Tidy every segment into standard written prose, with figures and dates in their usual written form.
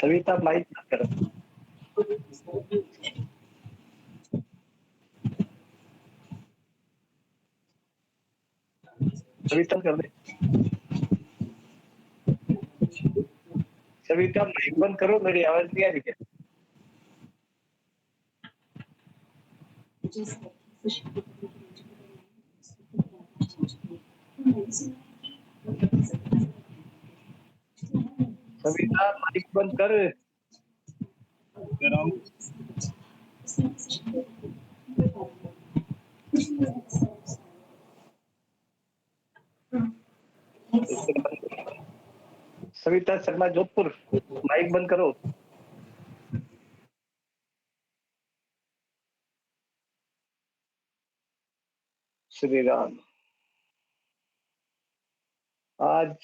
Savita mic कर सविता कर दे। Savita mic बंद करो, मेरी आवाज नहीं आ रही क्या? सविता माइक बंद कर। सविता शर्मा जोधपुर, माइक बंद करो। श्री राम। आज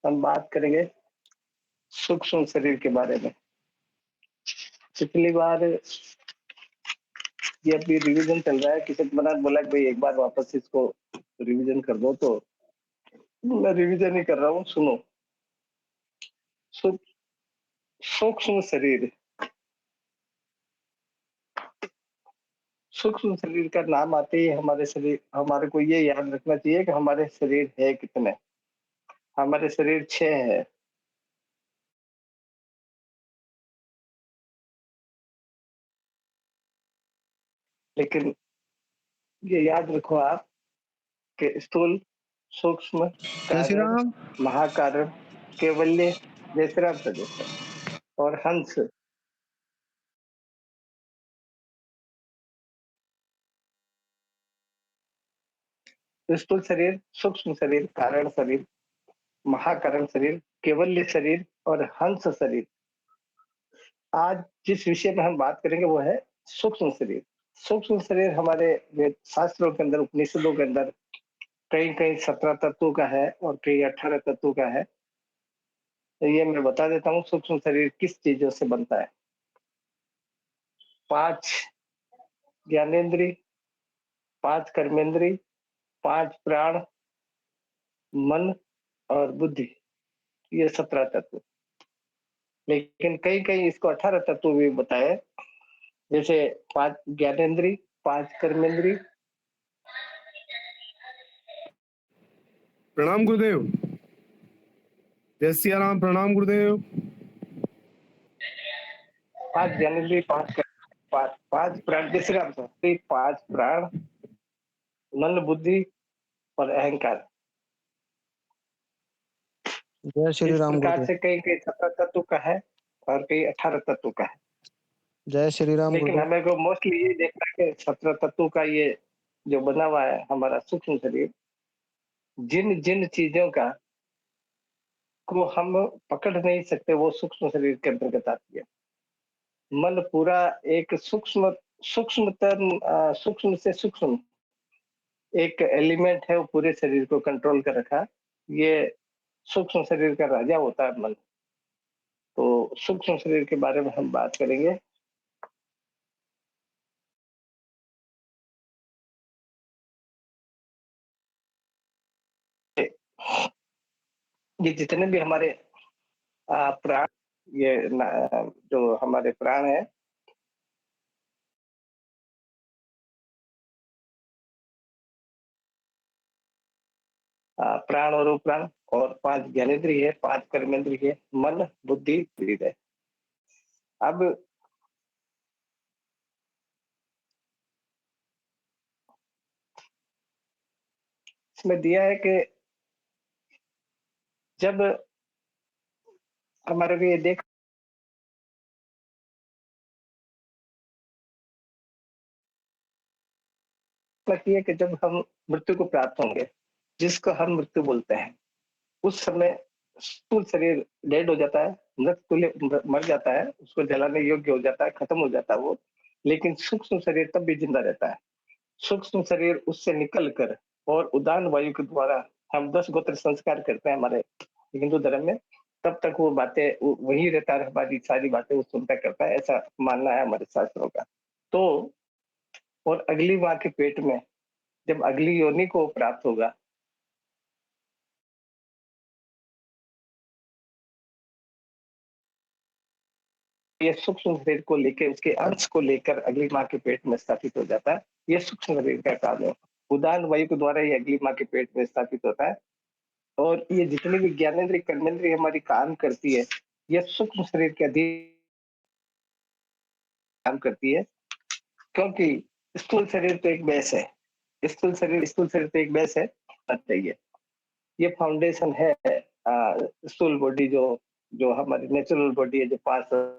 हम बात करेंगे सूक्ष्म शरीर के बारे में। पिछली बार ये अभी रिवीजन चल रहा है, किशोर कुमार बोला कि भाई एक बार वापस इसको रिवीजन कर दो, तो मैं रिवीजन ही कर रहा हूँ, सुनो। सूक्ष्म शरीर, सूक्ष्म शरीर का नाम आते ही हमारे शरीर, हमारे को ये याद रखना चाहिए कि हमारे शरीर है कितने। हमारे शरीर 6 है। लेकिन ये याद रखो आप कि स्थूल, सूक्ष्म, जय श्री कारण, राम। महाकारण, केवल्य, जैसराम सदस्य और हंस। स्थूल शरीर, सूक्ष्म शरीर, कारण शरीर, महाकारण शरीर, केवल्य शरीर और हंस शरीर। आज जिस विषय में हम बात करेंगे वो है सूक्ष्म शरीर। सूक्ष्म शरीर हमारे वेद शास्त्रों के अंदर, उपनिषदों के अंदर कई कई 17 तत्वों का है और कई 18 तत्वों का है। तो ये मैं बता देता हूँ सूक्ष्म शरीर किस चीजों से बनता है। 5 ज्ञानेन्द्रिय, 5 कर्मेंद्रिय, 5 प्राण, मन और बुद्धि, ये 17 तत्व। लेकिन कई कई इसको 18 तत्व भी बताए, जैसे 5 ज्ञानेन्द्रिय, 5 कर्मेंद्रिय, प्रणाम गुरुदेव। जय सिया राम। प्रणाम गुरुदेव। 5 ज्ञानेन्द्रिय, 5 प्राण, जैसे 5 प्राण, मन, बुद्धि और अहंकार। जय श्री इस राम प्रकार गुरुदेव। से कई कई 17 तत्व का है और कई 18 तत्व का है। जय श्री राम लेकिन गुरुदेव। हमें को मोस्टली ये देखना है कि 17 तत्वों का ये जो बना हुआ है हमारा सूक्ष्म शरीर, जिन जिन चीजों का को हम पकड़ नहीं सकते वो सूक्ष्म शरीर के अंतर्गत आती है। मन पूरा एक सूक्ष्म, सूक्ष्म से सूक्ष्म एक एलिमेंट है, वो पूरे शरीर को कंट्रोल कर रखा। ये सूक्ष्म शरीर का राजा होता है मन। तो सूक्ष्म शरीर के बारे में हम बात करेंगे। ये जितने भी हमारे प्राण, ये जो हमारे प्राण है, प्राण और उपराण, और 5 ज्ञानेन्द्रिय है, 5 कर्मेंद्रिय है, मन, बुद्धि, हृदय। अब इसमें दिया है कि जब हमारे को ये देखना चाहिए कि जब हम मृत्यु को प्राप्त होंगे, जिसको हम मृत्यु बोलते हैं, उस समय स्थूल शरीर डेड हो जाता है, मृत तुल्य मर जाता है, उसको जलाने योग्य हो जाता है, खत्म हो जाता है वो। लेकिन सूक्ष्म शरीर तब भी जिंदा रहता है। सूक्ष्म शरीर उससे निकल कर और उदान वायु के द्वारा हम 10 गोत्र संस्कार करते हैं हमारे हिंदू धर्म में, तब तक वो बातें वही रहता है, हमारी सारी बातें वो सुनता करता है, ऐसा मानना है हमारे शास्त्रों का। तो और अगली माँ के पेट में जब अगली योनि को प्राप्त होगा, ये सूक्ष्म शरीर को लेके उसके अंश को लेकर अगली माँ के पेट में स्थापित हो जाता है। ये सूक्ष्म शरीर का काम है। उदान वायु के द्वारा ये अगली माँ के पेट में स्थापित होता है और ये जितनी भी ज्ञानेंद्रिय कर्मेंद्रिय हमारी काम करती है, ये सूक्ष्म शरीर के अधीन काम करती है, क्योंकि स्थूल शरीर तो एक बेस है। स्थूल शरीर तो एक बेस है, चाहिए। ये फाउंडेशन है। स्थूल बॉडी जो जो हमारी नेचुरल बॉडी है, जो 5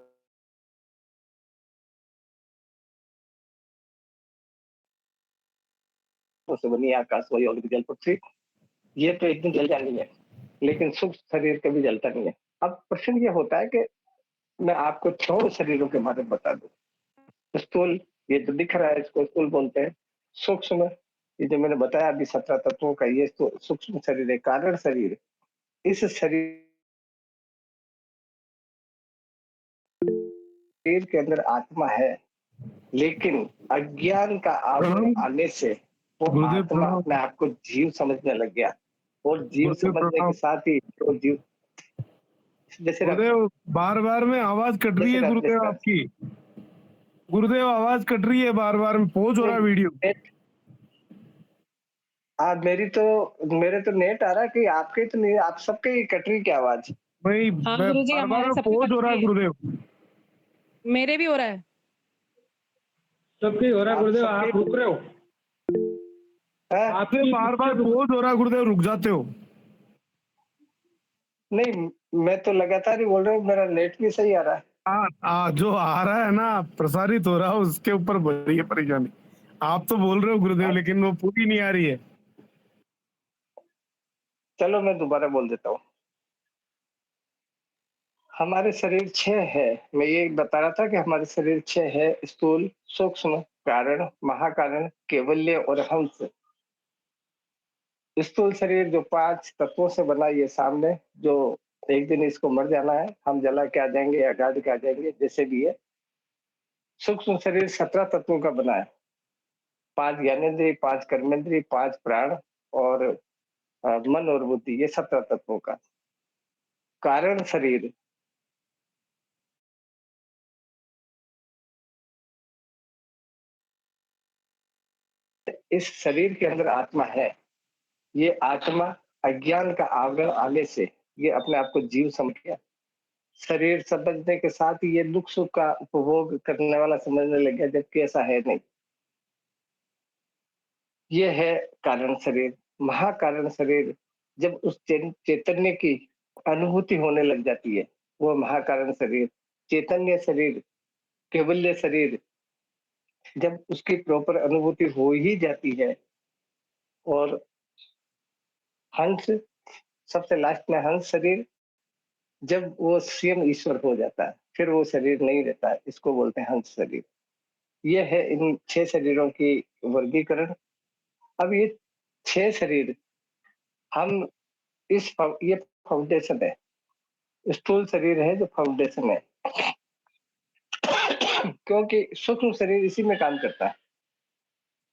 से बनी आकाश, वायु, अग्नि, जल, पृथ्वी, ये तो एक दिन जल जानी है, लेकिन सूक्ष्म शरीर कभी जलता नहीं है। अब प्रश्न ये होता है कि मैं आपको 4 शरीरों के बारे में बता दूं। स्थूल, ये जो दिख रहा है इसको स्थूल बोलते हैं। सूक्ष्म, ये जो मैंने बताया अभी 17 तत्वों का, ये तो सूक्ष्म शरीर है। कारण शरीर, इस शरीर के अंदर आत्मा है, लेकिन अज्ञान का आवरण प्रणाम आने से वो गुरुदेव, आत्मा प्रणाम अपने आप को जीव समझने लग गया, और जीव गुरुदेव, समझने के प्रणाम साथ ही वो जीव, जैसे रख गुरुदेव। बार बार में आवाज कट रही जैसे है रख गुरुदेव आपकी। गुरुदेव आवाज कट रही है, बार बार में पॉज हो रहा है वीडियो। मेरे तो नेट आ रहा है कि आपके तो नहीं, आप सबके ही कट रही क्या आवाज? वही हाँ गुरुजी, बार बार हमारे में सबके पॉज कट हो रहा रही है है। गुरुदेव। मेरे भी हो रहा है। सबके हो रहा है आप गुरुदेव, सबके आप रुक रहे हो। हैं? आपसे बार बार पॉज हो रहा है गुरुदेव, रुक जाते हो। नहीं, मैं तो लगातार ही बोल रहा हूँ, मेरा नेट भी सही आ रहा है। जो आ रहा है ना, प्रसारित हो रहा है, उसके ऊपर बड़ी है परेशानी। आप तो बोल रहे हो गुरुदेव, हाँ, लेकिन वो पूरी नहीं आ रही है। चलो मैं दोबारा बोल देता हूँ। हमारे शरीर 6 है। मैं ये बता रहा था कि हमारे शरीर 6 है: स्थूल, सूक्ष्म, कारण, महाकारण, केवल्य और हंस। स्थूल शरीर जो 5 तत्वों से बना, ये सामने जो एक दिन इसको मर जाना है, हम जला के आ जाएंगे या गाड़ के आ जाएंगे, जैसे भी है। सूक्ष्म शरीर 17 तत्वों का बना है: 5 ज्ञानेंद्रिय, 5 कर्मेंद्रिय, 5 प्राण और मन और बुद्धि, ये 17 तत्वों का। कारण शरीर, इस शरीर के अंदर आत्मा है। ये आत्मा अज्ञान का आवरण आने से ये अपने आप को जीव समझ गया। शरीर समझने के साथ ही ये दुख सुख का उपभोग करने वाला समझने लग गया, जबकि ऐसा है नहीं। ये है कारण शरीर। महाकारण शरीर, जब उस चैतन्य की अनुभूति होने लग जाती है, वो महाकारण शरीर, चैतन्य शरीर, केवल्य शरीर, जब उसकी प्रॉपर अनुभूति हो ही जाती है, और हंस, सबसे लास्ट में हंस शरीर, जब वो स्वयं ईश्वर हो जाता है, फिर वो शरीर नहीं रहता है, इसको बोलते हैं हंस शरीर। ये है इन 6 शरीरों की वर्गीकरण। अब ये 6 शरीर, हम ये फाउंडेशन है। स्थूल शरीर है जो फाउंडेशन है, क्योंकि सूक्ष्म शरीर इसी में काम करता है।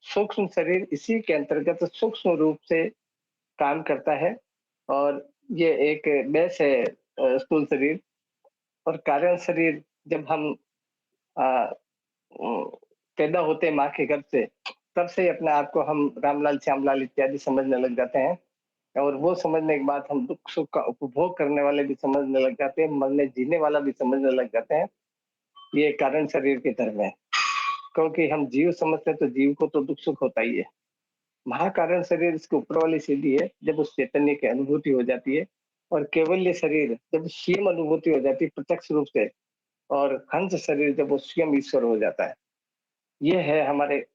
सूक्ष्म शरीर इसी के अंतर्गत सूक्ष्म रूप से काम करता है, और ये एक बेस है स्थूल शरीर। और कारण शरीर, जब हम अ, पैदा होते हैं माँ के गर्भ से, तब से ही अपने आप को हम रामलाल, श्यामलाल इत्यादि समझने लग जाते हैं, और वो समझने के बाद हम दुख सुख का उपभोग करने वाले भी समझने लग जाते हैं, मरने जीने वाला भी समझने लग जाते हैं। ये कारण शरीर के धर्म है, क्योंकि हम जीव समझते हैं तो जीव को तो दुख सुख होता ही है। महाकारण शरीर इसके ऊपर वाली सीढ़ी है, जब उस चैतन्य की अनुभूति हो जाती है। और केवल्य शरीर, जब स्वयं अनुभूति हो जाती है प्रत्यक्ष रूप से। और हंस शरीर, जब वो स्वयं ईश्वर हो जाता है। ये है हमारे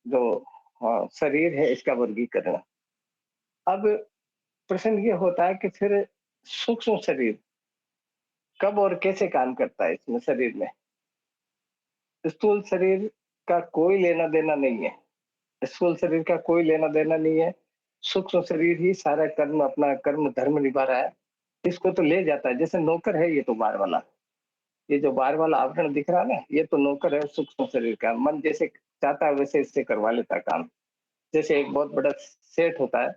जो शरीर है, इसका वर्गीकरण। अब प्रश्न ये होता है कि फिर सूक्ष्म शरीर कब और कैसे काम करता है इसमें शरीर में? स्थूल शरीर का कोई लेना देना नहीं है। स्थूल शरीर का कोई लेना देना नहीं है। सूक्ष्म शरीर ही सारा कर्म, अपना कर्म धर्म निभा रहा है। इसको तो ले जाता है, जैसे नौकर है ये तो बार वाला। ये जो बार वाला आवरण दिख रहा है ना, ये तो नौकर है सूक्ष्म शरीर का। मन जैसे चाहता है वैसे इससे करवा लेता काम। जैसे एक बहुत बड़ा सेट होता है,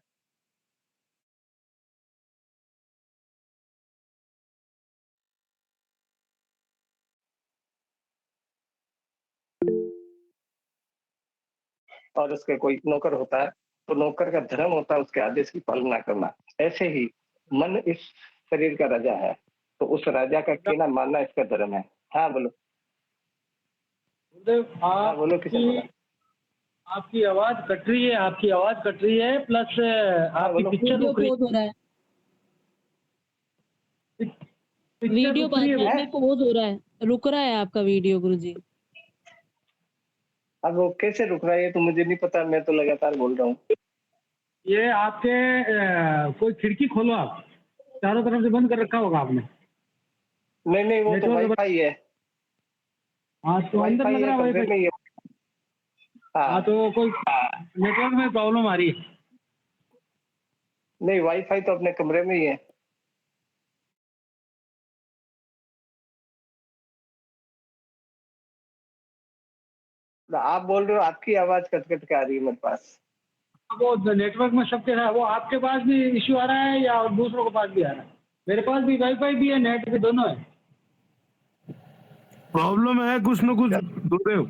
और उसके कोई नौकर होता है, तो नौकर का धर्म होता है उसके आदेश की पालना करना। ऐसे ही मन इस शरीर का राजा है, तो उस राजा का कहना मानना इसका धर्म है। हाँ बोलो। गुरुदेव, हाँ बोलो, किशन बोला। आपकी आवाज कट रही है, आपकी आवाज कट रही है, प्लस आपकी बोलो। पिक्चर वीडियो रुक रही पॉज हो रहा है, पिक्चर वीडियो रुक बाद रही है। में पॉज हो रहा है, रुक रहा है आपका वीडियो गुरुजी। अब वो कैसे रुक रहा है ये तो मुझे नहीं पता, मैं तो लगातार बोल रहा हूँ। ये आपके कोई खिड़की खोलो, आप चारों तरफ से बंद कर रखा होगा आपने। नहीं नहीं, वो तो नेटवर्क वाईफाई है, हाँ, तो अंदर वाईफाई लग है, रहा है कमरे वाईफाई। में ही है। हाँ, हाँ, तो कोई नेटवर्क में प्रॉब्लम आ रही है। नहीं वाईफाई तो अपने कमरे में ही है। आप बोल रहे हो आपकी आवाज कट कट के आ रही है मेरे पास। वो नेटवर्क में सबके रहा, वो आपके पास भी इश्यू आ रहा है या और दूसरों के पास भी आ रहा है? मेरे पास भी वाईफाई भी है, नेट भी, दोनों है। प्रॉब्लम है कुछ न कुछ गुरुदेव।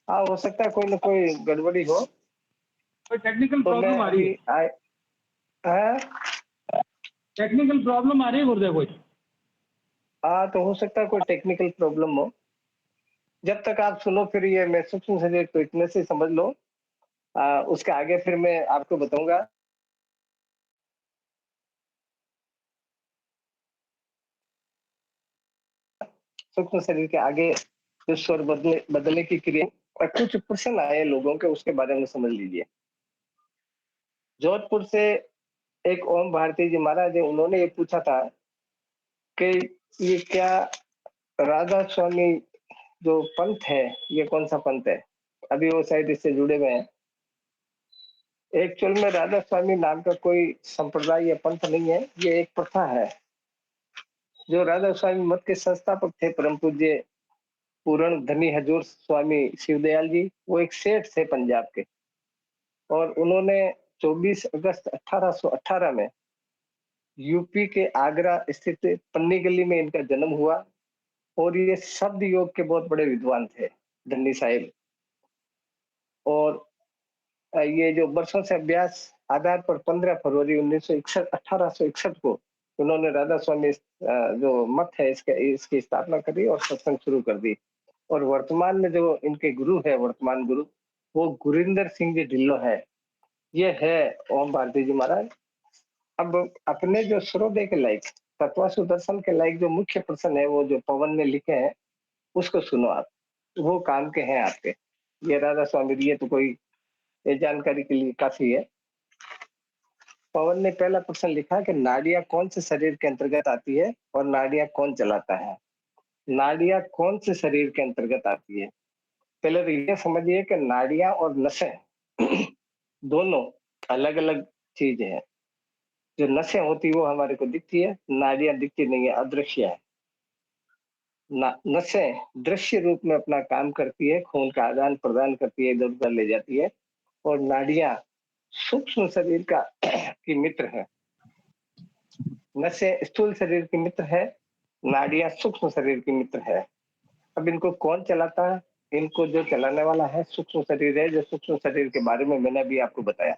हाँ, हो सकता है कोई ना कोई गड़बड़ी हो। कोई टेक्निकल तो मैं प्रॉब्लम आ रही अभी है, आए। हाँ, टेक्निकल प्रॉब्लम आ रही है गुरुदेव कोई। हाँ, तो हो सकता है कोई टेक्निकल प्रॉब्लम हो। जब तक आप सुनो, फिर ये मैं सूक्ष्म शरीर को इतने से समझ लो। उसके आगे फिर मैं आपको बताऊंगा। सूक्ष्म शरीर के आगे जो स्वर बदलने की क्रिया और कुछ प्रश्न आए लोगों के, उसके बारे में समझ लीजिए। जोधपुर से एक ओम भारती जी महाराज है, उन्होंने ये पूछा था कि ये क्या राधा स्वामी जो पंथ है, ये कौन सा पंथ है? अभी वो शायद इससे जुड़े हुए हैं। एक्चुअल में राधा स्वामी नाम का कोई संप्रदाय या पंथ नहीं है, ये एक प्रथा है। जो राधा स्वामी मत के संस्थापक थे परम पूज्य पूर्ण धनी हजूर स्वामी शिवदयाल जी, वो एक सेठ थे पंजाब के, और उन्होंने 24 अगस्त 1818 में यूपी के आगरा स्थित पन्नी गली में इनका जन्म हुआ। और ये शब्द योग के बहुत बड़े विद्वान थे धन्नी साहिब। और ये जो वर्षों से अभ्यास आधार पर 15 फरवरी 1961 1861 को उन्होंने राधा स्वामी जो मत है इसकी स्थापना करी और सत्संग शुरू कर दी। और वर्तमान में जो इनके गुरु है, वर्तमान गुरु, वो गुरिंदर सिंह जी ढिल्लो है। ये है ओम भारती जी महाराज। अब अपने जो श्रोदे के लायक, तत्व सुदर्शन के लायक जो मुख्य प्रश्न है, वो जो पवन ने लिखे हैं, उसको सुनो आप। वो काम के हैं आपके। ये राधा स्वामी, ये तो कोई ये जानकारी के लिए काफी है। पवन ने पहला प्रश्न लिखा कि नाड़ियां कौन से शरीर के अंतर्गत आती है और नाड़ियां कौन चलाता है? नाड़ियां कौन से शरीर के अंतर्गत आती है? पहले तो ये समझिए कि नाड़ियां और नसें दोनों अलग अलग चीज है। जो नसें होती है वो हमारे को दिखती है, नाड़ियां दिखती नहीं है, अदृश्य है। नसें दृश्य रूप में अपना काम करती है, खून का आदान प्रदान करती है, इधर उधर ले जाती है। और नाड़ियां सूक्ष्म शरीर का की मित्र है। नसें स्थूल शरीर की मित्र है, नाड़ियां सूक्ष्म शरीर की मित्र है। अब इनको कौन चलाता है? इनको जो चलाने वाला है सूक्ष्म शरीर है, जो सूक्ष्म शरीर के बारे में मैंने अभी आपको बताया।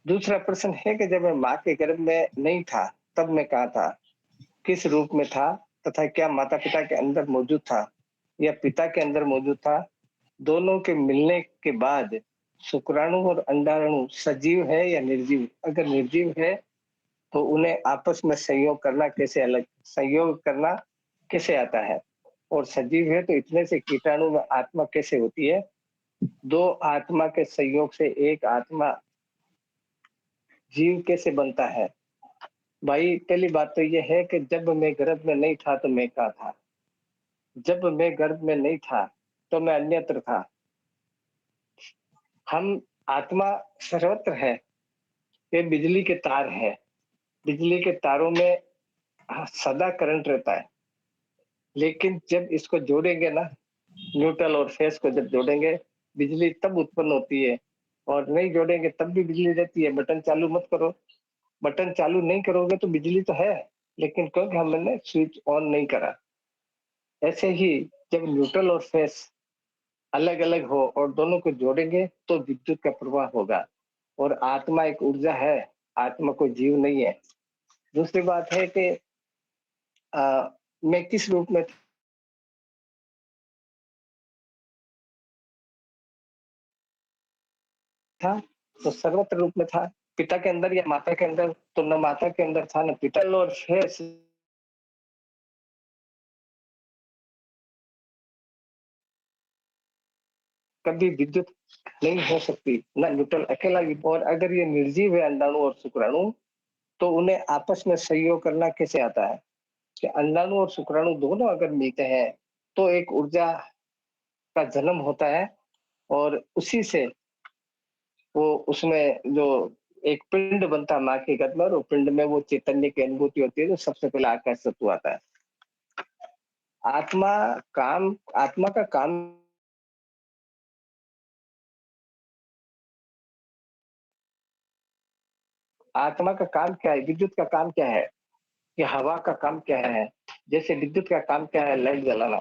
दूसरा प्रश्न है कि जब मैं माँ के गर्भ में नहीं था तब मैं कहाँ था, किस रूप में था, तथा क्या माता पिता के अंदर मौजूद था या पिता के अंदर मौजूद था? दोनों के मिलने के बाद शुक्राणु और अंडाणु सजीव है या निर्जीव? अगर निर्जीव है तो उन्हें आपस में संयोग करना कैसे आता है? और सजीव है तो इतने से कीटाणु में आत्मा कैसे होती है? दो आत्मा के संयोग से एक आत्मा जीव कैसे बनता है? भाई पहली बात तो यह है कि जब मैं गर्भ में नहीं था तो मैं कहाँ था? जब मैं गर्भ में नहीं था तो मैं अन्यत्र था। हम आत्मा सर्वत्र है। ये बिजली के तार है, बिजली के तारों में सदा करंट रहता है। लेकिन जब इसको जोड़ेंगे ना, न्यूट्रल और फेस को जब जोड़ेंगे बिजली तब उत्पन्न होती है, और नहीं जोड़ेंगे तब भी बिजली रहती है। बटन चालू मत करो, बटन चालू नहीं करोगे तो बिजली तो है, लेकिन क्योंकि हमने स्विच ऑन नहीं करा। ऐसे ही जब न्यूट्रल और फेस अलग अलग हो और दोनों को जोड़ेंगे तो विद्युत का प्रवाह होगा। और आत्मा एक ऊर्जा है, आत्मा कोई जीव नहीं है। दूसरी बात है कि मैं किस रूप में था, तो सर्वत्र रूप में था। पिता के अंदर या माता के अंदर, तो न माता के अंदर था न पिता। और फेस कभी विद्युत नहीं हो सकती, ना न्यूट्रल अकेला। और अगर ये निर्जीव है अंडाणु और शुक्राणु, तो उन्हें आपस में सहयोग करना कैसे आता है कि अंडाणु और शुक्राणु दोनों अगर मिलते हैं तो एक ऊर्जा का जन्म होता है, और उसी से वो उसमें जो एक पिंड बनता है माँ के गर्भ में, और वो पिंड में वो चैतन्य की अनुभूति होती है, जो सबसे पहले आकाश तत्व आता है। आत्मा आत्मा का काम आत्मा का काम क्या है, विद्युत का काम क्या है, कि हवा का काम क्या है। जैसे विद्युत का काम क्या है, लाइट जलाना।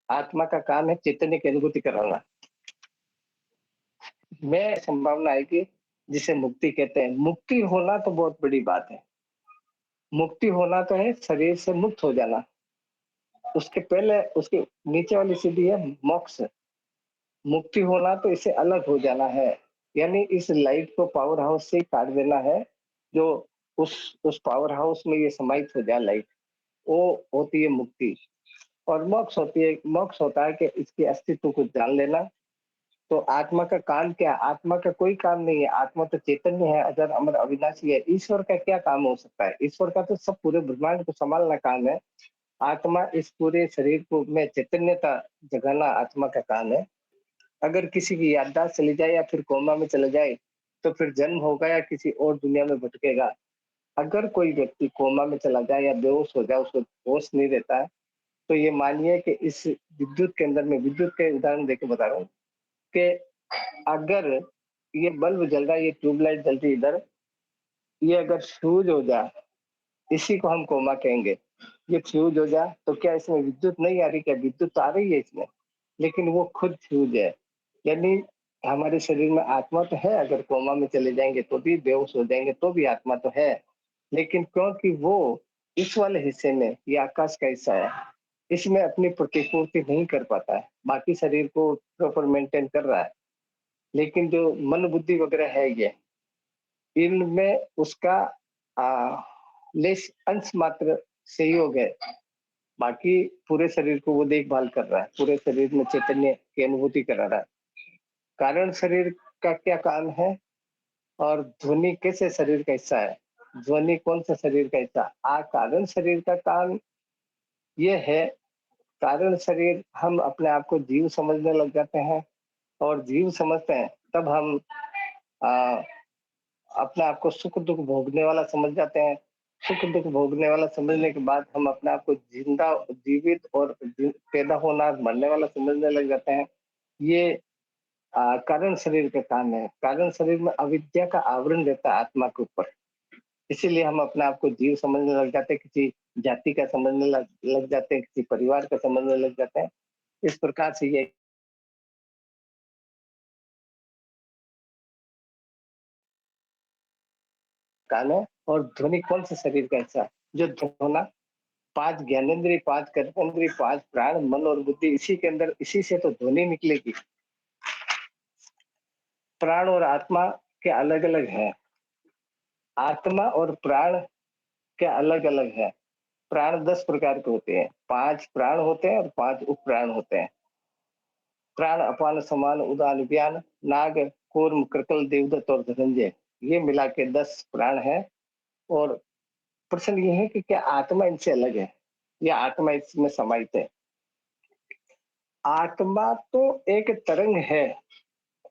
आत्मा का काम है चैतन्य की अनुभूति कराना। मैं संभावना है कि जिसे मुक्ति कहते हैं, मुक्ति होना तो बहुत बड़ी बात है। मुक्ति होना तो है शरीर से मुक्त हो जाना, उसके पहले उसके नीचे वाली सीढ़ी है मोक्ष। मुक्ति होना तो इससे अलग हो जाना है, यानी इस लाइट को पावर हाउस से काट देना है। जो उस पावर हाउस में ये समाहित हो जाए लाइट, वो होती है मुक्ति। और मोक्ष होता है कि इसके अस्तित्व को जान लेना। तो आत्मा का काम क्या है? आत्मा का कोई काम नहीं है, आत्मा तो चैतन्य है, अजर अमर अविनाशी है। ईश्वर का क्या काम हो सकता है? ईश्वर का तो सब पूरे ब्रह्मांड को संभालना काम है। आत्मा इस पूरे शरीर को में चैतन्यता जगाना आत्मा का काम है। अगर किसी की याददाश्त चली जाए या फिर कोमा में चले जाए, तो फिर जन्म होगा या किसी और दुनिया में भटकेगा। अगर कोई व्यक्ति कोमा में चला जाए या बेहोश हो जाए, उसको होश नहीं रहता है, तो ये मानिए कि इस विद्युत के अंदर, में विद्युत के उदाहरण देके बता रहा हूँ कि अगर ये बल्ब जल रहा है, ये ट्यूबलाइट जल रही है इधर, ये अगर फ्यूज हो जाए, इसी को हम कोमा कहेंगे। ये फ्यूज हो जाए तो क्या इसमें विद्युत नहीं आ रही? क्या विद्युत तो आ रही है इसमें, लेकिन वो खुद फ्यूज है। यानी हमारे शरीर में आत्मा तो है, अगर कोमा में चले जाएंगे तो भी, बेहोश हो जाएंगे तो भी आत्मा तो है। लेकिन क्योंकि वो इस वाले हिस्से में, ये आकाश का हिस्सा है, इसमें अपनी प्रतिपूर्ति नहीं कर पाता है, बाकी शरीर को प्रॉपर मेंटेन कर रहा है। लेकिन जो मन बुद्धि वगैरह है, ये इनमें उसका लेस अंश मात्र सहयोग है। बाकी पूरे शरीर को वो देखभाल कर रहा है, पूरे शरीर में चैतन्य की अनुभूति करा रहा है। कारण शरीर का क्या काम है, और ध्वनि कैसे शरीर का हिस्सा है? ध्वनि कौन सा शरीर का हिस्सा? कारण शरीर का काम ये है। कारण शरीर, हम अपने आप को जीव समझने लग जाते हैं, और जीव समझते हैं तब हम आ, अपने आप को सुख दुख भोगने वाला समझ जाते हैं। सुख दुख भोगने वाला समझने के बाद हम अपने आप को जिंदा, जीवित और पैदा होना, मरने वाला समझने लग जाते हैं। ये कारण शरीर का काम है। कारण शरीर में अविद्या का आवरण रहता है आत्मा के ऊपर, इसीलिए हम अपने आप को जीव समझने लग जाते हैं, किसी जाति का समझने लग जाते हैं, किसी परिवार का समझने लग जाते हैं। इस प्रकार से ये काम है। और ध्वनि कौन सा शरीर का हिस्सा है? जो ध्वना, पांच ज्ञानेंद्रिय, पांच कर्मेंद्रिय, पांच प्राण, मन और बुद्धि, इसी के अंदर, इसी से तो ध्वनि निकलेगी। प्राण और आत्मा के अलग अलग है, आत्मा और प्राण के अलग अलग है। प्राण 10 प्रकार के होते हैं, 5 प्राण होते हैं और 5 उपप्राण होते हैं। प्राण अपान समान उदान व्यान नाग कूर्म कृकल देवदत्त और धनंजय, ये मिला के 10 प्राण है। और प्रश्न ये है कि क्या आत्मा इनसे अलग है या आत्मा इसमें समाहित है? आत्मा तो एक तरंग है,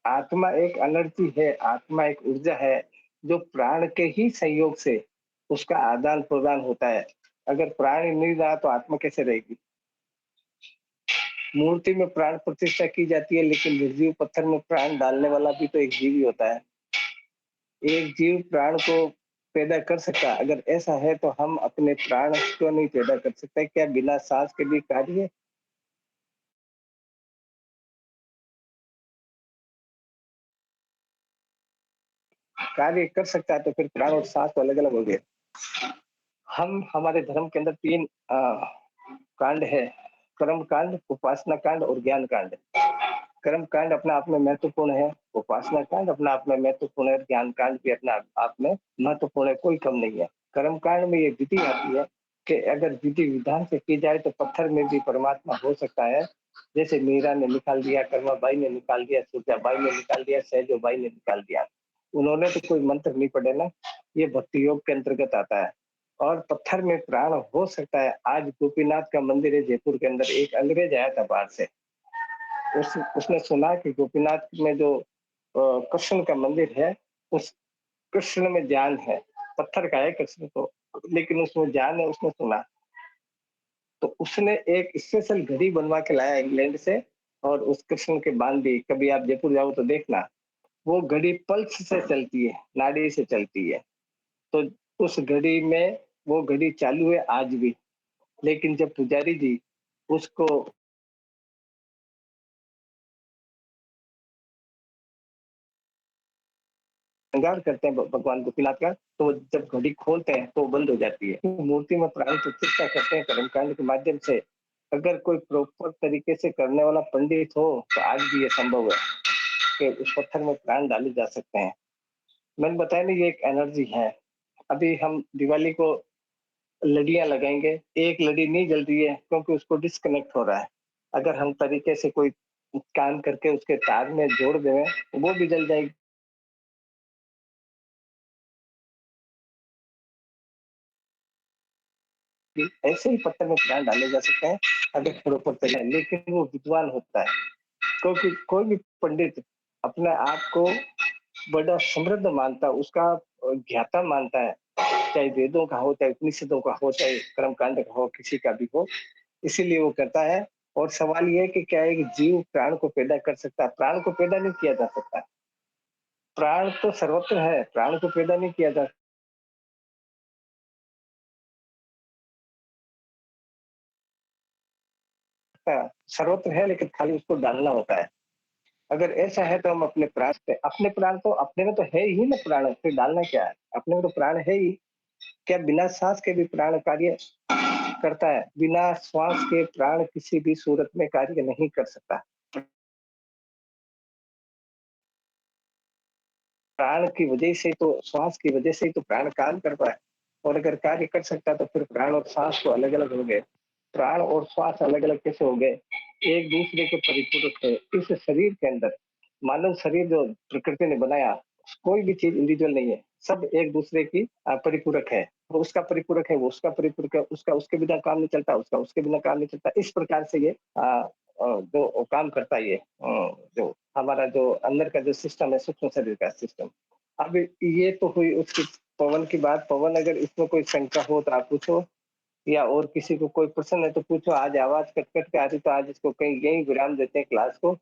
आत्मा एक एनर्जी है, आत्मा एक ऊर्जा है, जो प्राण के ही संयोग से उसका आदान प्रदान होता है। अगर प्राण ही नहीं रहा तो आत्मा कैसे रहेगी? मूर्ति में प्राण प्रतिष्ठा की जाती है, लेकिन निर्जीव पत्थर में प्राण डालने वाला भी तो एक जीव ही होता है। एक जीव प्राण को पैदा कर सकता है। अगर ऐसा है तो हम अपने प्राण क्यों नहीं पैदा कर सकते? क्या बिना सांस के भी कार्य है? कार्य कर सकता है तो फिर प्राण और सांस तो अलग अलग हो गए। हम हमारे धर्म के अंदर 3 कांड है, कर्म कांड, उपासना कांड और ज्ञान कांड। कर्म कांड अपने आप में महत्वपूर्ण है, उपासना कांड अपने आप में महत्वपूर्ण है, ज्ञान कांड भी अपने आप में महत्वपूर्ण है, कोई कम नहीं है। कर्म कांड में ये विधि आती है कि अगर विधि विधान से की जाए तो पत्थर में भी परमात्मा हो सकता है। जैसे मीरा ने निकाल दिया, कर्माबाई ने निकाल दिया, सूरजाबाई ने निकाल दिया, सहजोबाई ने निकाल दिया। उन्होंने तो कोई मंत्र नहीं पढ़े ना, ये भक्ति योग के अंतर्गत आता है। और पत्थर में प्राण हो सकता है। आज गोपीनाथ का मंदिर है जयपुर के अंदर, एक अंग्रेज आया था बाहर से, उसने सुना कि गोपीनाथ में जो कृष्ण का मंदिर है, उस कृष्ण में जान है। पत्थर का है कृष्ण तो, लेकिन उसमें जान है, उसने सुना। तो उसने एक स्पेशल घड़ी बनवा के लाया इंग्लैंड से और उस कृष्ण के बांध दी। कभी आप जयपुर जाओ तो देखना, वो घड़ी पल्स से चलती है, नाड़ी से चलती है। तो उस घड़ी में वो घड़ी चालू है आज भी। लेकिन जब पुजारी जी उसको श्रृंगार करते हैं भगवान गोपीनाथ का, तो जब घड़ी खोलते हैं तो बंद हो जाती है। मूर्ति में प्राण प्रतिष्ठा करते हैं कर्मकांड के माध्यम से। अगर कोई प्रॉपर तरीके से करने वाला पंडित हो तो आज भी ये संभव है कि उस पत्थर में प्राण डाले जा सकते हैं। मैंने बताया ना, ये एक एनर्जी है। अभी हम दिवाली को लड़ियां लगाएंगे, एक लड़ी नहीं जल रही है क्योंकि उसको डिस्कनेक्ट हो रहा है। अगर हम तरीके से कोई काम करके उसके तार में जोड़ दें, वो भी जल जाएगी। ऐसे ही पत्थर में प्राण डाले जा सकते हैं अगर प्रॉपर तरीके, लेकिन वो विद्वान होता है। क्योंकि कोई भी पंडित अपने आप को बड़ा समृद्ध मानता है, उसका ज्ञाता मानता है, चाहे वेदों का हो, चाहे उपनिषदों का हो, चाहे कर्मकांड का हो, किसी का भी हो, इसीलिए वो करता है। और सवाल ये है कि क्या एक जीव प्राण को पैदा कर सकता है? प्राण को पैदा नहीं किया जा सकता। प्राण तो सर्वत्र है, प्राण को पैदा नहीं किया जा सकता। सर्वत्र है, लेकिन खाली उसको डालना होता है। अगर ऐसा है तो हम अपने प्राण तो अपने में तो है ही ना, प्राण फिर डालना क्या है? अपने में तो प्राण है ही। क्या बिना सांस के भी प्राण कार्य करता है? बिना श्वास के प्राण किसी भी सूरत में कार्य नहीं कर सकता। प्राण की वजह से तो, श्वास की वजह से ही तो प्राण काम कर रहा है। और अगर कार्य कर सकता तो फिर प्राण और श्वास तो अलग अलग हो गए। प्राण और श्वास अलग अलग कैसे हो गए? एक दूसरे के परिपूरक है। इस शरीर के अंदर, मानव शरीर जो प्रकृति ने बनाया, कोई भी चीज इंडिविजुअल नहीं है, सब एक दूसरे की परिपूरक है। वो उसका परिपूरक है, वो उसका परिपूरक है, उसका उसके बिना काम नहीं चलता, उसका उसके बिना काम नहीं चलता। इस प्रकार से ये जो काम करता है, ये जो हमारा जो अंदर का जो सिस्टम है, सूक्ष्म शरीर का सिस्टम। अब ये तो हुई उसकी पवन की बात। पवन, अगर इसमें कोई शंका हो तो आप पूछो, या और किसी को कोई प्रश्न है तो पूछो। आज आवाज कट कट के आ रही, तो आज इसको कहीं यही विराम देते हैं क्लास को।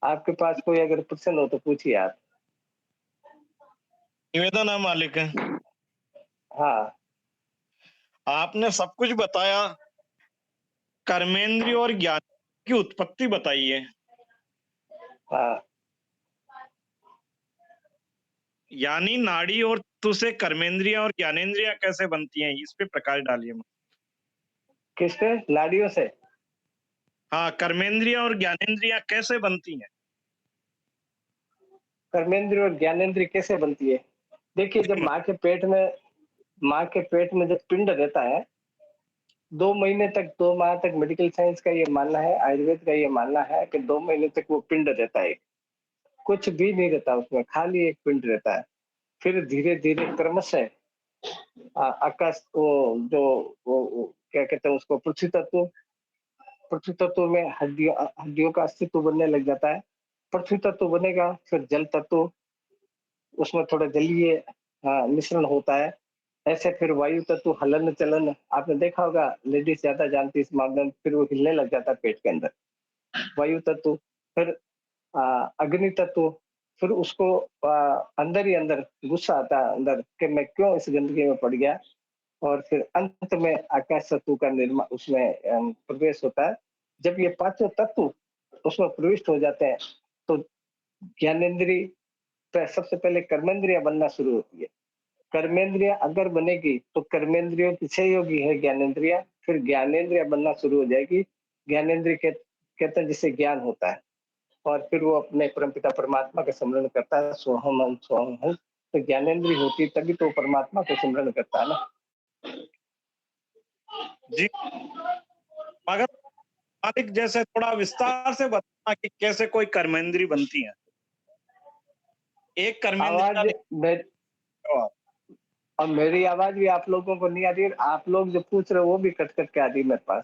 आपके पास कोई अगर प्रश्न हो तो पूछिए आप। निवेदन है मालिक। हाँ, आपने सब कुछ बताया, कर्मेंद्रिय और ज्ञान की उत्पत्ति बताई है। हाँ, यानी नाड़ी और तत्व से कर्मेंद्रिय और ज्ञानेंद्रिय कैसे बनती हैं, इस पे प्रकाश डालिए। किस पे? नाड़ियों से? हाँ, कर्मेंद्रिय और ज्ञानेंद्रिय कैसे बनती हैं? कर्मेंद्रिय और ज्ञानेंद्रिय कैसे बनती है? देखिए, जब माँ के पेट में जब पिंड रहता है, 2 महीने तक, 2 माह तक, मेडिकल साइंस का ये मानना है, आयुर्वेद का ये मानना है कि 2 महीने तक वो पिंड रहता है। कुछ भी नहीं रहता उसमें, खाली एक पिंड रहता है। फिर धीरे धीरे क्रमशः आकाश, वो क्या कहते हैं उसको, पृथ्वी तत्व में हड्डियों का अस्तित्व बनने लग जाता है। पृथ्वी तत्व बनेगा, फिर जल तत्व, उसमें थोड़ा जलीय मिश्रण होता है। ऐसे फिर वायु तत्व हलन चलन, आपने देखा होगा, लेडीज ज्यादा जानती है इस मामले में, फिर वो हिलने लग जाता है पेट के अंदर। वायु तत्व, फिर अग्नि तत्व, फिर उसको अंदर ही अंदर गुस्सा आता है अंदर कि मैं क्यों इस गंदगी में पड़ गया, और फिर अंत में आकाश तत्व का निर्माण उसमें प्रवेश होता है। जब ये पांचों तत्व उसमें प्रविष्ट हो जाते हैं तो ज्ञानेन्द्रिय सबसे पहले कर्मेंद्रिय बनना शुरू होती है। कर्मेंद्रिय अगर बनेगी तो कर्मेंद्रियों की सहयोगी है ज्ञानेन्द्रिय, फिर ज्ञानेन्द्रिय बनना शुरू हो जाएगी। ज्ञानेन्द्रिय कहते हैं जिससे ज्ञान होता है, और फिर वो अपने परमपिता परमात्मा का स्मरण करता है, सोहम हम सोहम हूँ। तो ज्ञानेन्द्रिय होती तभी तो परमात्मा को स्मरण करता है ना। जी, मगर मालिक जैसे थोड़ा विस्तार से बताना कि कैसे कोई कर्मेंद्री बनती है। एक कर्मेंद्री का आवाज और मेरी आवाज भी आप लोगों को नहीं आ रही है? आप लोग जो पूछ रहे हो वो भी कट कट के आ रही है मेरे पास।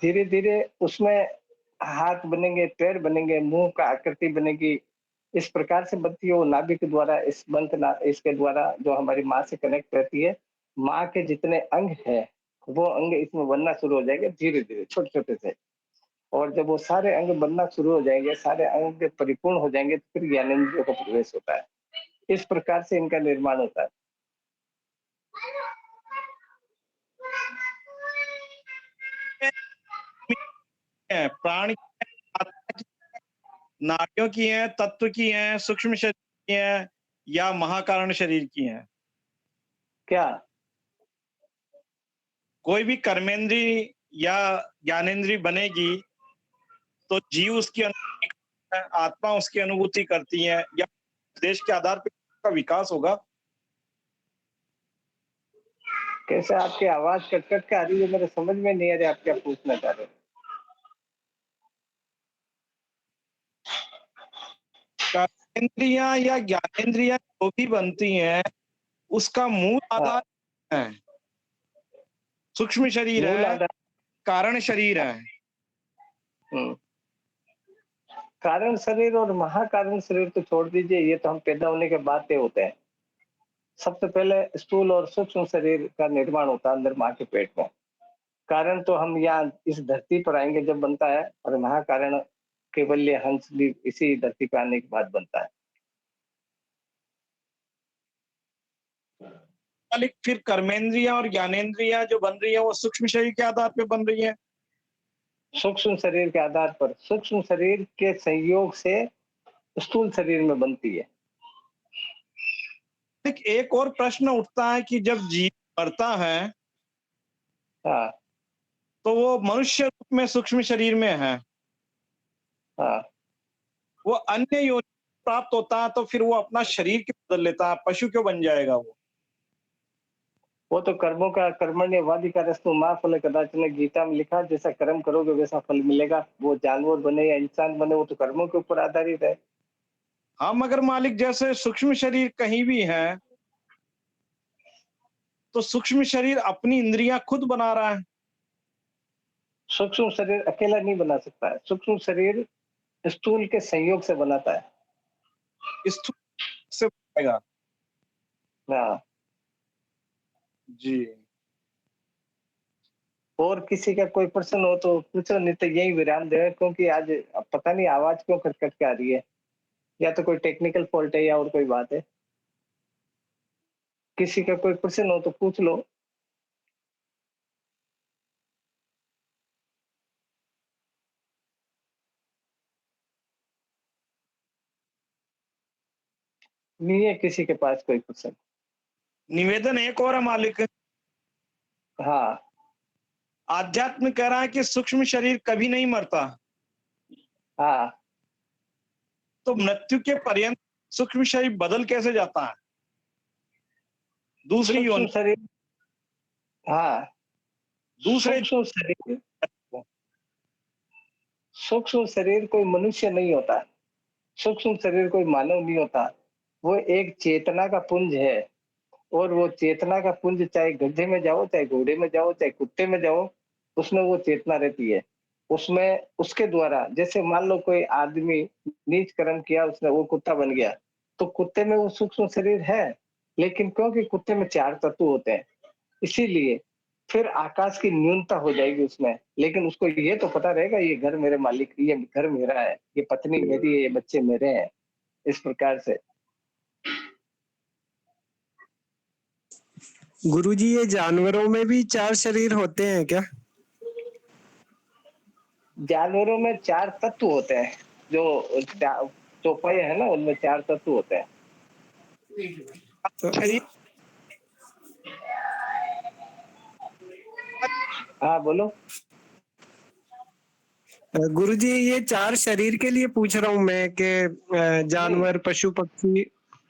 धीरे धीरे उसमें हाथ बनेंगे, पैर बनेंगे, मुंह का आकृति बनेगी, इस प्रकार से बनती है वो नाभि के द्वारा। इस इसके द्वारा जो हमारी माँ से कनेक्ट रहती है, माँ के जितने अंग है वो अंग इसमें बनना शुरू हो जाएंगे धीरे धीरे, छोटे छोटे से। और जब वो सारे अंग बनना शुरू हो जाएंगे, सारे अंग परिपूर्ण हो जाएंगे, तो फिर ज्ञानेंद्रियों का प्रवेश होता है। इस प्रकार से इनका निर्माण होता है। प्राण की है, आत्मा की है, नाड़ियों की है, तत्व की है, सूक्ष्म शरीर की है, या महाकारण शरीर की है? क्या कोई भी कर्मेंद्री या ज्ञानेंद्री बनेगी तो जीव उसकी अनुभूति करता है, आत्मा उसकी अनुभूति करती है, या देश के आधार पर का विकास होगा? कैसे आपकी आवाज कट कट के आ रही है, मेरे समझ में नहीं आ रही आप क्या पूछना चाह रहे हो। कर्मेंद्रियां या ज्ञानेंद्रियां जो भी बनती हैं उसका मूल आधार है, सूक्ष्म शरीर मूल है, आधार कारण शरीर है। कारण शरीर और महाकारण शरीर तो छोड़ दीजिए, ये तो हम पैदा होने के बाद से होते हैं। सबसे पहले स्थूल और सूक्ष्म शरीर का निर्माण होता है अंदर माँ के पेट में। कारण तो हम यहाँ इस धरती पर आएंगे जब बनता है, और महाकारण केवल हंस भी इसी धरती पर आने के बाद बनता है। मालिक, फिर कर्मेंद्रियां और ज्ञानेंद्रियां जो बन रही है वो सूक्ष्म शरीर के आधार पे बन रही है? सूक्ष्म शरीर के आधार पर, सूक्ष्म शरीर के संयोग से स्थूल शरीर में बनती है। एक और प्रश्न उठता है कि जब जीव मरता है हाँ तो वो मनुष्य रूप में सूक्ष्म शरीर में है, हाँ। वो अन्य योनि प्राप्त होता है तो फिर वो अपना शरीर क्यों बदल लेता है? पशु क्यों बन जाएगा वो तो कर्मों का, कर्मण्यवाधिकारस्तु मा फल कदाचन, गीता में लिखा, जैसा कर्म करोगे वैसा फल मिलेगा। वो जानवर बने या इंसान बने, वो तो कर्मों के ऊपर आधारित है। हाँ, मगर मालिक जैसे सूक्ष्म शरीर कहीं भी है तो सूक्ष्म शरीर अपनी इंद्रियां खुद बना रहा है। सूक्ष्म शरीर अकेला नहीं बना सकता है, सूक्ष्म शरीर स्थूल के संयोग से बनाता है। स्थूल से बनेगा। हाँ। जी, और किसी का कोई प्रश्न हो तो पूछो, नहीं तो यही विराम दे, क्योंकि आज पता नहीं आवाज क्यों कट कट के आ रही है। या तो कोई टेक्निकल फॉल्ट है या और कोई बात है। किसी का कोई प्रश्न हो तो पूछ लो। नहीं है किसी के पास कोई प्रश्न? निवेदन एक और है मालिक। हाँ आध्यात्म कह रहा है कि सूक्ष्म शरीर कभी नहीं मरता, हाँ। तो मृत्यु के पर्यंत सूक्ष्म शरीर बदल कैसे जाता है दूसरी सूक्ष्म योनि? शरीर, हाँ। दूसरे सूक्ष्म शरीर, सूक्ष्म शरीर कोई मनुष्य नहीं होता, सूक्ष्म शरीर कोई मानव नहीं होता। वो एक चेतना का पुंज है, और वो चेतना का पुंज चाहे गड्ढे में जाओ, चाहे घोड़े में जाओ, चाहे कुत्ते में जाओ, उसमें वो चेतना रहती है। उसमें उसके द्वारा जैसे मान लो कोई आदमी नीच कर्म किया, उसने वो कुत्ता बन गया, तो कुत्ते में वो सूक्ष्म शरीर है, लेकिन क्योंकि कुत्ते में 4 तत्व होते हैं, इसीलिए फिर आकाश की न्यूनता हो जाएगी उसमें। लेकिन उसको ये तो पता रहेगा ये घर मेरे मालिक, ये घर मेरा है, ये पत्नी मेरी है, ये बच्चे मेरे हैं, इस प्रकार से। गुरुजी, ये जानवरों में भी 4 शरीर होते हैं क्या? जानवरों में 4 तत्व होते हैं, जो चौपाई है ना, उनमें 4 तत्व होते हैं। तो हाँ बोलो। गुरुजी, ये 4 शरीर के लिए पूछ रहा हूँ मैं कि जानवर, पशु, पक्षी,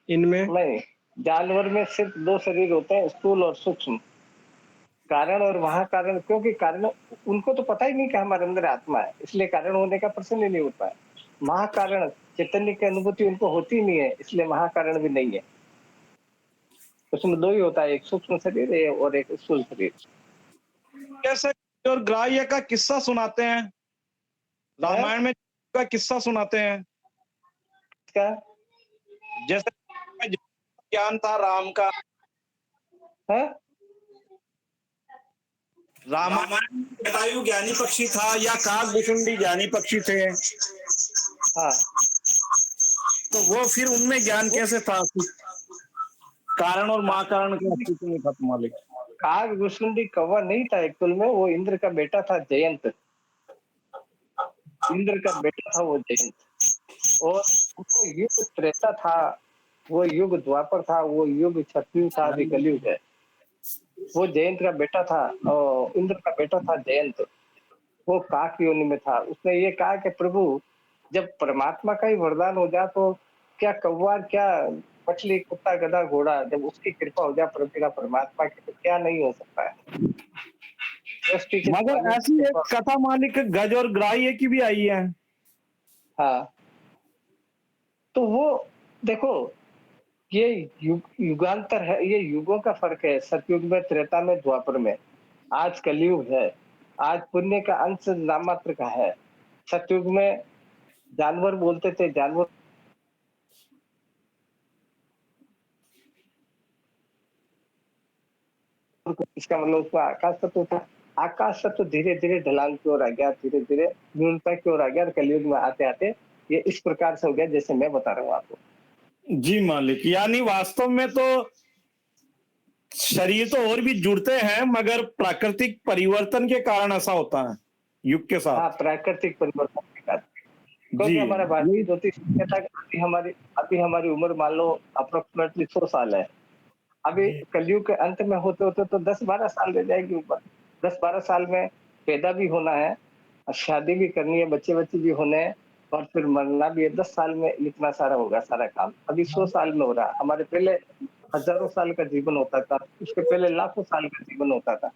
इनमें नहीं, जानवर में सिर्फ 2 शरीर होते हैं, स्थूल और सूक्ष्म, कारण और महाकारण। क्योंकि कारण उनको तो पता ही नहीं कि हमारे अंदर आत्मा है, इसलिए कारण होने का प्रश्न ही नहीं उठता है। महाकारण चैतन्य की अनुभूति उनको होती नहीं है, इसलिए महाकारण भी नहीं है। उसमें 2 ही होता है, एक सूक्ष्म शरीर और एक स्थूल शरीर। कैसे और ग्राह्य का किस्सा सुनाते हैं, रामायण में का किस्सा सुनाते हैं, क्या जैसे ज्ञान था राम का, है? रामायण में जटायु ज्ञानी पक्षी था या काकभूषुंडी ज्ञानी पक्षी थे, हाँ, तो वो फिर उनमें ज्ञान कैसे था? कारण और महाकारण का अस्तित्व नहीं था मालिक। काकभूषुंडी कौवा नहीं था एक्चुअल में, वो इंद्र का बेटा था, जयंत। इंद्र का बेटा था वो जयंत, और वो युग त्रेता था, वो युग द्वापर था, वो युग छत्रयुग था, अभी कलयुग है। वो जयंत का बेटा था, और इंद्र का बेटा था जयंत। वो काक योनि में था। उसने ये कहा कि प्रभु, जब परमात्मा का ही वरदान हो जाए तो क्या कौवा, क्या मछली, कुत्ता, गधा, घोड़ा, जब उसकी कृपा हो जाए प्रभु परमात्मा की, तो क्या नहीं हो सकता है। सृष्टि के मगर ऐसी एक कथा मालिक गज और ग्राह्य की भी आई है। हाँ, तो वो देखो, ये युगांतर है, ये युगों का फर्क है। सतयुग में, त्रेता में, द्वापर में। आज कलयुग है, आज पुण्य का अंश नाम मात्र का है। सतयुग में जानवर बोलते थे, जानवर इसका मतलब उसका आकाश तत्व था। आकाश तत्व धीरे धीरे ढलान की ओर आ गया, धीरे धीरे न्यूनता की ओर आ गया, और कलयुग में आते आते ये इस प्रकार से हो गया जैसे मैं बता रहा हूँ आपको। जी मालिक, यानी वास्तव में तो शरीर तो और भी जुड़ते हैं, मगर प्राकृतिक परिवर्तन के कारण ऐसा होता है युग के साथ। हाँ, प्राकृतिक परिवर्तन के कारण। क्योंकि हमारा भारतीय ज्योतिष कहता है अभी हमारी उम्र मान लो अप्रोक्सीमेटली 100 साल है। अभी कलयुग के अंत में होते होते तो 10-12 साल रह जाएगी ऊपर। 10-12 साल में पैदा भी होना है, शादी भी करनी है, बच्चे भी होने हैं, और फिर मरना भी है। 10 साल में इतना सारा होगा सारा काम। अभी 100 साल में हो रहा। हमारे पहले हजारों साल का जीवन होता था, उसके पहले लाखों साल का जीवन होता था।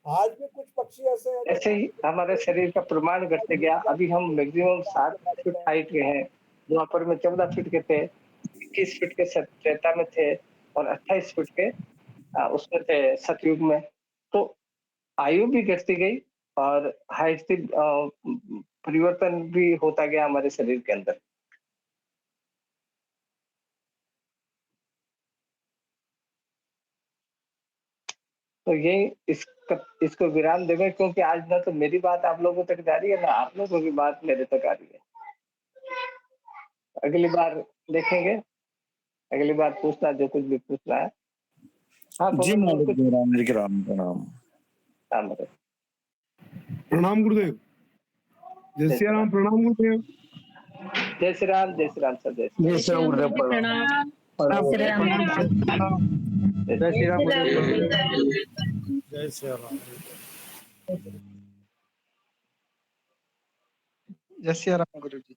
आज भी कुछ पक्षी ऐसे हैं ऐसे ही हमारे शरीर का प्रमाण घटते गया। अभी हम मैक्सिमम 7 फीट हाइट के हैं, द्वापर में 14 फीट के थे, 21 फीट के त्रेता में थे, और 28 फीट के उसमें थे सतयुग में। तो आयु भी घटती गई, और हाइट परिवर्तन भी होता गया हमारे शरीर के अंदर। तो ये इसको विराम देंगे, क्योंकि आज ना तो मेरी बात आप लोगों तक जा रही है, ना आप लोगों की बात मेरे तक आ रही है। अगली बार देखेंगे, अगली बार पूछना जो कुछ भी पूछना है। हाँ जी मालिक, प्रणाम प्रणाम। प्रणाम गुरुदेव। जय श्री राम। प्रणाम गुरुदेव। जय श्री राम, जय श्री राम सर, जय श्री राम। जय श्री राम गुरुदेव, प्रणाम। जय श्री राम। जय श्री राम गुरुदेव। जय श्री राम। जय श्री राम गुरु जी।